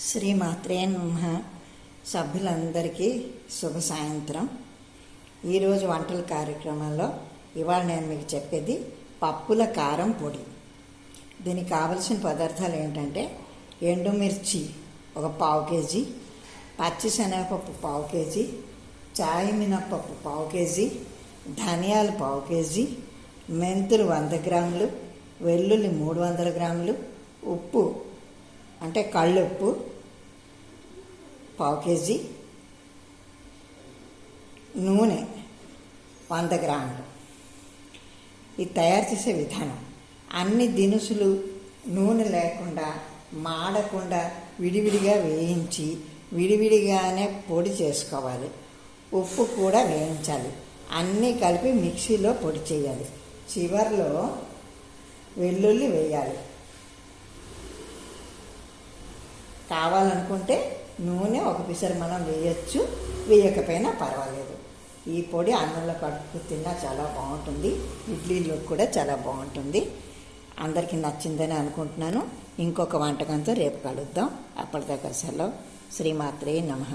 శ్రీమాత్రే నమః. సభ్యులందరికీ శుభ సాయంత్రం. ఈరోజు వంటల కార్యక్రమంలో ఇవాళ నేను మీకు చెప్పేది పప్పుల కారం పొడి. దీనికి కావలసిన పదార్థాలు ఏంటంటే ఎండుమిర్చి ఒక పావు కేజీ, పచ్చిశనగపప్పు పావు కేజీ, చాయ్ మినప్పప్పు పావు కేజీ, ధనియాలు పావు కేజీ, మెంతులు 100 గ్రాములు, వెల్లుల్లి 300 గ్రాములు, ఉప్పు అంటే కళ్ళుప్పు పావు కేజీ, నూనె 100 గ్రాములు. ఇది తయారు చేసే విధానం: అన్ని దినుసులు నూనె లేకుండా మాడకుండా విడివిడిగా వేయించి విడివిడిగానే పొడి చేసుకోవాలి. ఉప్పు కూడా వేయించాలి. అన్నీ కలిపి మిక్సీలో పొడి చేయాలి. చివరిలో వెల్లుల్లి వేయాలి. కావాలనుకుంటే నూనె ఒక పిసరు మనం వేయచ్చు, వేయకపోయినా పర్వాలేదు. ఈ పొడి అన్నంలో కడుపు తిన్నా చాలా బాగుంటుంది, ఇడ్లీలో కూడా చాలా బాగుంటుంది. అందరికీ నచ్చిందని అనుకుంటున్నాను. ఇంకొక వంటకంతో రేపు కలుద్దాం. అప్పటిదాకా సెలవు. శ్రీమాత్రే నమః.